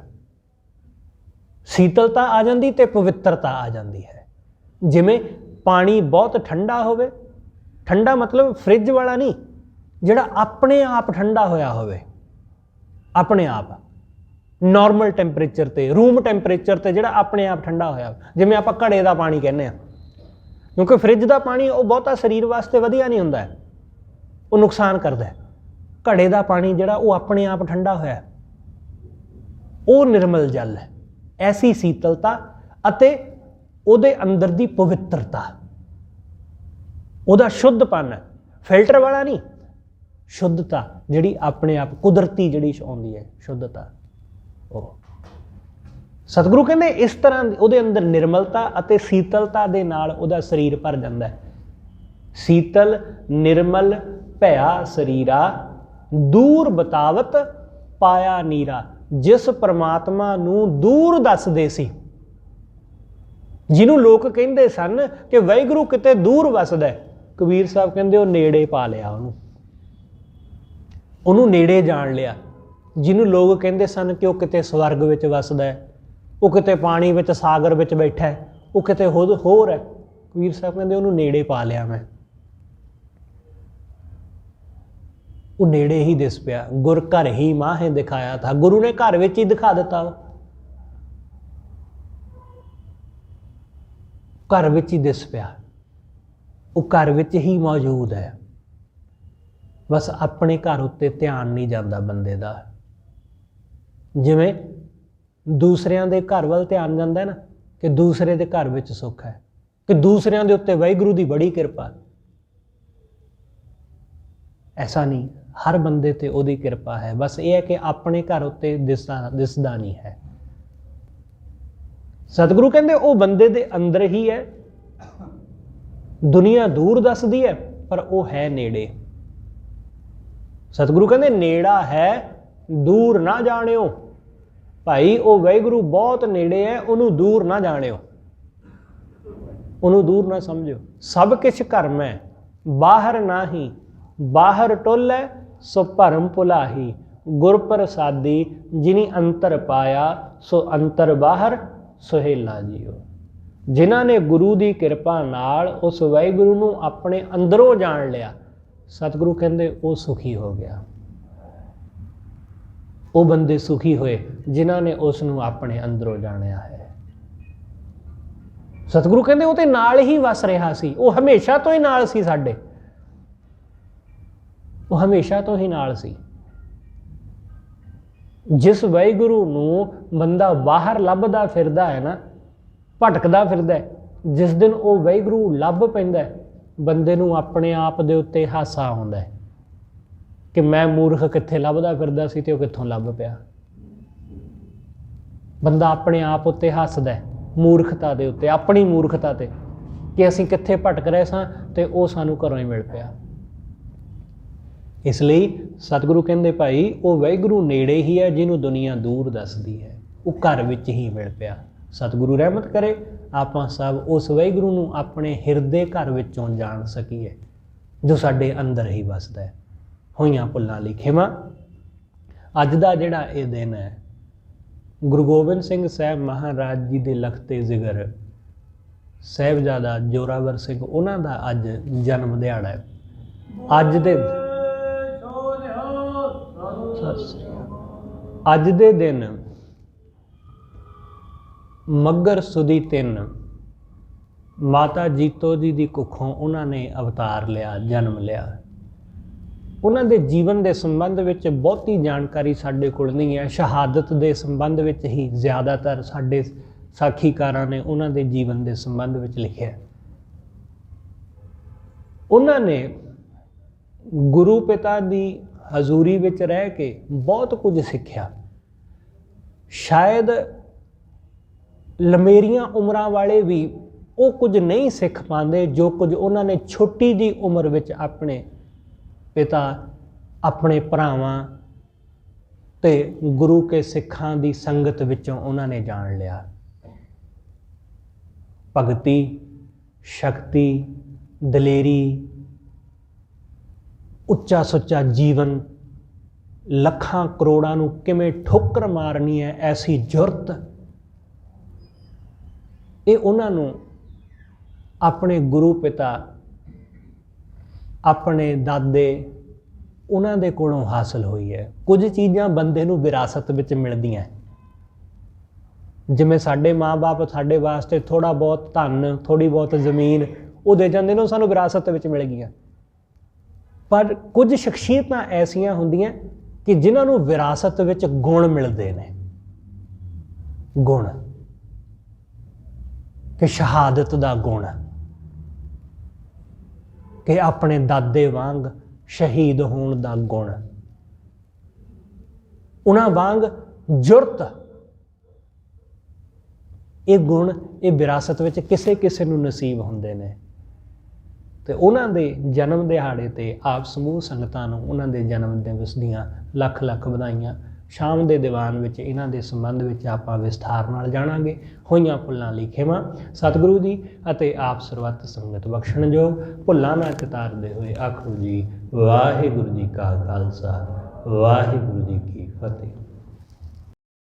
शीतलता आ जाती ते पवित्रता आ जाती है। जिमें पानी बहुत ठंडा होवे, ठंडा मतलब फ्रिज वाला नहीं, जिहड़ा अपने आप ठंडा होया होवे, अपने आप नॉर्मल टैंपरेचर ते, रूम टैंपरेचर ते जिहड़ा अपने आप ठंडा होया, जिवें आपां घड़े दा पानी कहने आ, क्योंकि फ्रिज दा पानी वो बहुता शरीर वास्ते वधिया नहीं हुंदा है, वो नुकसान करदा है। घड़े दा पानी जिहड़ा वो अपने आप ठंडा होया, वो निर्मल जल है। ऐसी शीतलता अते ਉਹਦੇ अंदर दी पवित्रता, ਉਹਦਾ शुद्धपन है, फिल्टर वाला नहीं, शुद्धता जिहड़ी अपने आप कुदरती जिहड़ी आउंदी है शुद्धता। ਉਹ सतगुरु कहंदे इस तरह ਉਹਦੇ अंदर निर्मलता अते शीतलता दे नाल ਉਹਦਾ सरीर भर जाता है। शीतल निर्मल भया शरीरा, दूर बतावत पाया नीरा। जिस परमात्मा नूं दूर दसदे सी, जिन्हों लोग कहते सन कि वाहिगुरू किते दूर वसदा है, कबीर साहब कहते वो नेड़े पा लिया, उन्होंने नेड़े जान लिया। जिन्हों लोग कहते सन कि वह किते स्वर्ग विच वसदा है, वो किते पानी विच सागर विच बैठा है, वो किते होर है, कबीर साहब कहते उन्होंने नेड़े पा लिया मैं, वो नेड़े ही दिस पिया। गुर घर ही माहे दिखाया था, गुरु ने घर विच ही दिखा दिता, घर विच ही दिस पिया, वो घर विच ही मौजूद है। बस अपने घर उत्ते ध्यान नहीं जाता बंदे दा, जिवें दूसरियां दे घर वल ध्यान जाता है ना, कि दूसरे दे घर विच सुख है, कि दूसरियां दे उत्ते वाहिगुरू दी बड़ी किरपा। ऐसा नहीं, हर बंदे ते ओदी किरपा है, बस ये है कि अपने घर उत्ते दिसदा नहीं है। सतगुरु कहते वो बंदे दे अंदर ही है, दुनिया दूर दसदी है पर वो है नेड़े। सतगुरु कहते नेड़ा है दूर ना जानियो, भाई वो वाहिगुरू बहुत नेड़े है, उन्होंने दूर ना जानियो, उन्होंने दूर ना समझो। सब किछ कर्म है बाहर ना ही, बाहर टुल है सो भरम भुलाही। गुर प्रसादी जिनी अंतर पाया, सो अंतर बाहर सुहेला जीओ। जिन्हां ने गुरु की किरपा नाल उस वाहिगुरू नूं अपने अंदरों जान लिया, सतगुरु कहंदे वो सुखी हो गया। वो बंदे सुखी होए जिन्हां ने उस नूं अपने अंदरों जानिया है। सतगुरु कहंदे वो ते नाल ही वस रहा सी, वो हमेशा तो ही नाल सी साडे, वो हमेशा तो ही नाल सी। जिस वाहिगुरू नूं बंदा बाहर लभदा फिरदा है ना, भटकदा फिरदा है, जिस दिन वो वाहिगुरू लभ पैंदा है, बंदे नूं अपने आप दे उत्ते हासा आउंदा है कि मैं मूर्ख कित्थे लभदा फिरदा सी ते वो कित्थों लभ पिया। बंदा अपने आप उत्ते हसदा है, मूर्खता दे उत्ते, अपनी मूर्खता ते, कि असीं कित्थे भटक रहे सां ते वो सानूं घरों ही मिल पिया। इसलिए सतगुरु कहंदे भाई वो वाहिगुरू नेड़े ही है, जिन्हों दुनिया दूर दसदी है, वो घर विच ही मिल पिया। सतगुरु रहमत करे ਆਪਾਂ सब उस वाहिगुरू ਨੂੰ ਆਪਣੇ ਹਿਰਦੇ ਘਰ ਵਿੱਚੋਂ ਜਾਣ ਸਕੀਏ जो ਸਾਡੇ ਅੰਦਰ ਹੀ ਵਸਦਾ ਹੈ। ਹੋਈਆਂ ਭੁੱਲਾਂ ਲਈ ਖਿਮਾ। ਅੱਜ ਦਾ ਜਿਹੜਾ ਇਹ ਦਿਨ ਹੈ ਗੁਰੂ ਗੋਬਿੰਦ ਸਿੰਘ ਸਾਹਿਬ ਮਹਾਰਾਜ ਜੀ ਦੇ ਲਖਤੇ ਜ਼ਿਗਰ ਸਾਹਿਬਜ਼ਾਦਾ ਜੋਰਾਵਰ ਸਿੰਘ ਉਹਨਾਂ ਦਾ ਅੱਜ ਜਨਮ ਦਿਹਾੜਾ ਹੈ। ਅੱਜ ਦੇ ਦਿਨ ਮੱਘਰ ਸੁਦੀ 3 ਮਾਤਾ ਜੀਤੋ ਜੀ ਦੀ ਕੁੱਖੋਂ ਉਹਨਾਂ ਨੇ ਅਵਤਾਰ ਲਿਆ, ਜਨਮ ਲਿਆ। ਉਹਨਾਂ ਦੇ ਜੀਵਨ ਦੇ ਸੰਬੰਧ ਵਿੱਚ ਬਹੁਤੀ ਜਾਣਕਾਰੀ ਸਾਡੇ ਕੋਲ ਨਹੀਂ ਹੈ। ਸ਼ਹਾਦਤ ਦੇ ਸੰਬੰਧ ਵਿੱਚ ਹੀ ਜ਼ਿਆਦਾਤਰ ਸਾਡੇ ਸਾਖੀਕਾਰਾਂ ਨੇ ਉਹਨਾਂ ਦੇ ਜੀਵਨ ਦੇ ਸੰਬੰਧ ਵਿੱਚ ਲਿਖਿਆ। ਉਹਨਾਂ ਨੇ ਗੁਰੂ ਪਿਤਾ ਦੀ ਹਜ਼ੂਰੀ ਵਿੱਚ ਰਹਿ ਕੇ ਬਹੁਤ ਕੁਝ ਸਿੱਖਿਆ। ਸ਼ਾਇਦ ਲੰਮੇਰੀਆਂ ਉਮਰਾਂ ਵਾਲੇ ਵੀ ਉਹ ਕੁਝ ਨਹੀਂ ਸਿੱਖ ਪਾਉਂਦੇ ਜੋ ਕੁਝ ਉਹਨਾਂ ਨੇ ਛੋਟੀ ਜਿਹੀ ਉਮਰ ਵਿੱਚ ਆਪਣੇ ਪਿਤਾ, ਆਪਣੇ ਭਰਾਵਾਂ ਤੇ ਗੁਰੂ ਕੇ ਸਿੱਖਾਂ ਦੀ ਸੰਗਤ ਵਿੱਚੋਂ ਉਹਨਾਂ ਨੇ ਜਾਣ ਲਿਆ। ਭਗਤੀ, ਸ਼ਕਤੀ, ਦਲੇਰੀ, ਉੱਚਾ ਸੁੱਚਾ ਜੀਵਨ, ਲੱਖਾਂ ਕਰੋੜਾਂ ਨੂੰ ਕਿਵੇਂ ਠੋਕਰ ਮਾਰਨੀ ਹੈ, ਐਸੀ ਜੁਰਤ, ਇਹ ਉਹਨਾਂ ਨੂੰ ਆਪਣੇ ਗੁਰੂ ਪਿਤਾ, ਆਪਣੇ ਦਾਦੇ, ਉਹਨਾਂ ਦੇ ਕੋਲੋਂ ਹਾਸਲ ਹੋਈ ਹੈ। ਕੁਝ ਚੀਜ਼ਾਂ ਬੰਦੇ ਨੂੰ ਵਿਰਾਸਤ ਵਿੱਚ ਮਿਲਦੀਆਂ, ਜਿਵੇਂ ਸਾਡੇ ਮਾਂ-ਬਾਪ ਸਾਡੇ ਵਾਸਤੇ ਥੋੜ੍ਹਾ ਬਹੁਤ ਧਨ, ਥੋੜ੍ਹੀ ਬਹੁਤ ਜ਼ਮੀਨ ਉਹ ਦੇ ਜਾਂਦੇ ਨੇ, ਉਹ ਸਾਨੂੰ ਵਿਰਾਸਤ ਵਿੱਚ ਮਿਲ ਗਈਆਂ। ਪਰ ਕੁਝ ਸ਼ਖਸੀਅਤਾਂ ਐਸੀਆਂ ਹੁੰਦੀਆਂ ਕਿ ਜਿਨ੍ਹਾਂ ਨੂੰ ਵਿਰਾਸਤ ਵਿੱਚ ਗੁਣ ਮਿਲਦੇ ਨੇ। ਗੁਣ ਕਿ ਸ਼ਹਾਦਤ ਦਾ ਗੁਣ, ਕਿ ਆਪਣੇ ਦਾਦੇ ਵਾਂਗ ਸ਼ਹੀਦ ਹੋਣ ਦਾ ਗੁਣ, ਉਹਨਾਂ ਵਾਂਗ ਜੁਰਤ, ਇਹ ਗੁਣ ਇਹ ਵਿਰਾਸਤ ਵਿੱਚ ਕਿਸੇ ਕਿਸੇ ਨੂੰ ਨਸੀਬ ਹੁੰਦੇ ਨੇ। ਤੇ ਉਹਨਾਂ ਦੇ ਜਨਮ ਦਿਹਾੜੇ ਤੇ ਆਪ ਸਮੂਹ ਸੰਗਤਾਂ ਨੂੰ ਉਹਨਾਂ ਦੇ ਜਨਮ ਦਿਵਸ ਦੀਆਂ ਲੱਖ ਲੱਖ ਵਧਾਈਆਂ। ਸ਼ਾਮ ਦੇ ਦੀਵਾਨ ਵਿੱਚ ਇਹਨਾਂ ਦੇ ਸੰਬੰਧ ਵਿੱਚ ਆਪਾਂ ਵਿਸਥਾਰ ਨਾਲ ਜਾਣਾਂਗੇ। ਹੋਈਆਂ ਭੁੱਲਾਂ ਲਈ ਖਿਮਾ। ਸਤਿਗੁਰੂ ਜੀ ਅਤੇ ਆਪ ਸਰਬੱਤ ਸੰਗਤ ਬਖਸ਼ਣਯੋਗ। ਭੁੱਲਾਂ ਨਾ ਚਿਤਾਰਦੇ ਹੋਏ ਆਖੋ ਜੀ ਵਾਹਿਗੁਰੂ ਜੀ ਕਾ ਖਾਲਸਾ, ਵਾਹਿਗੁਰੂ ਜੀ ਕੀ ਫਤਿਹ।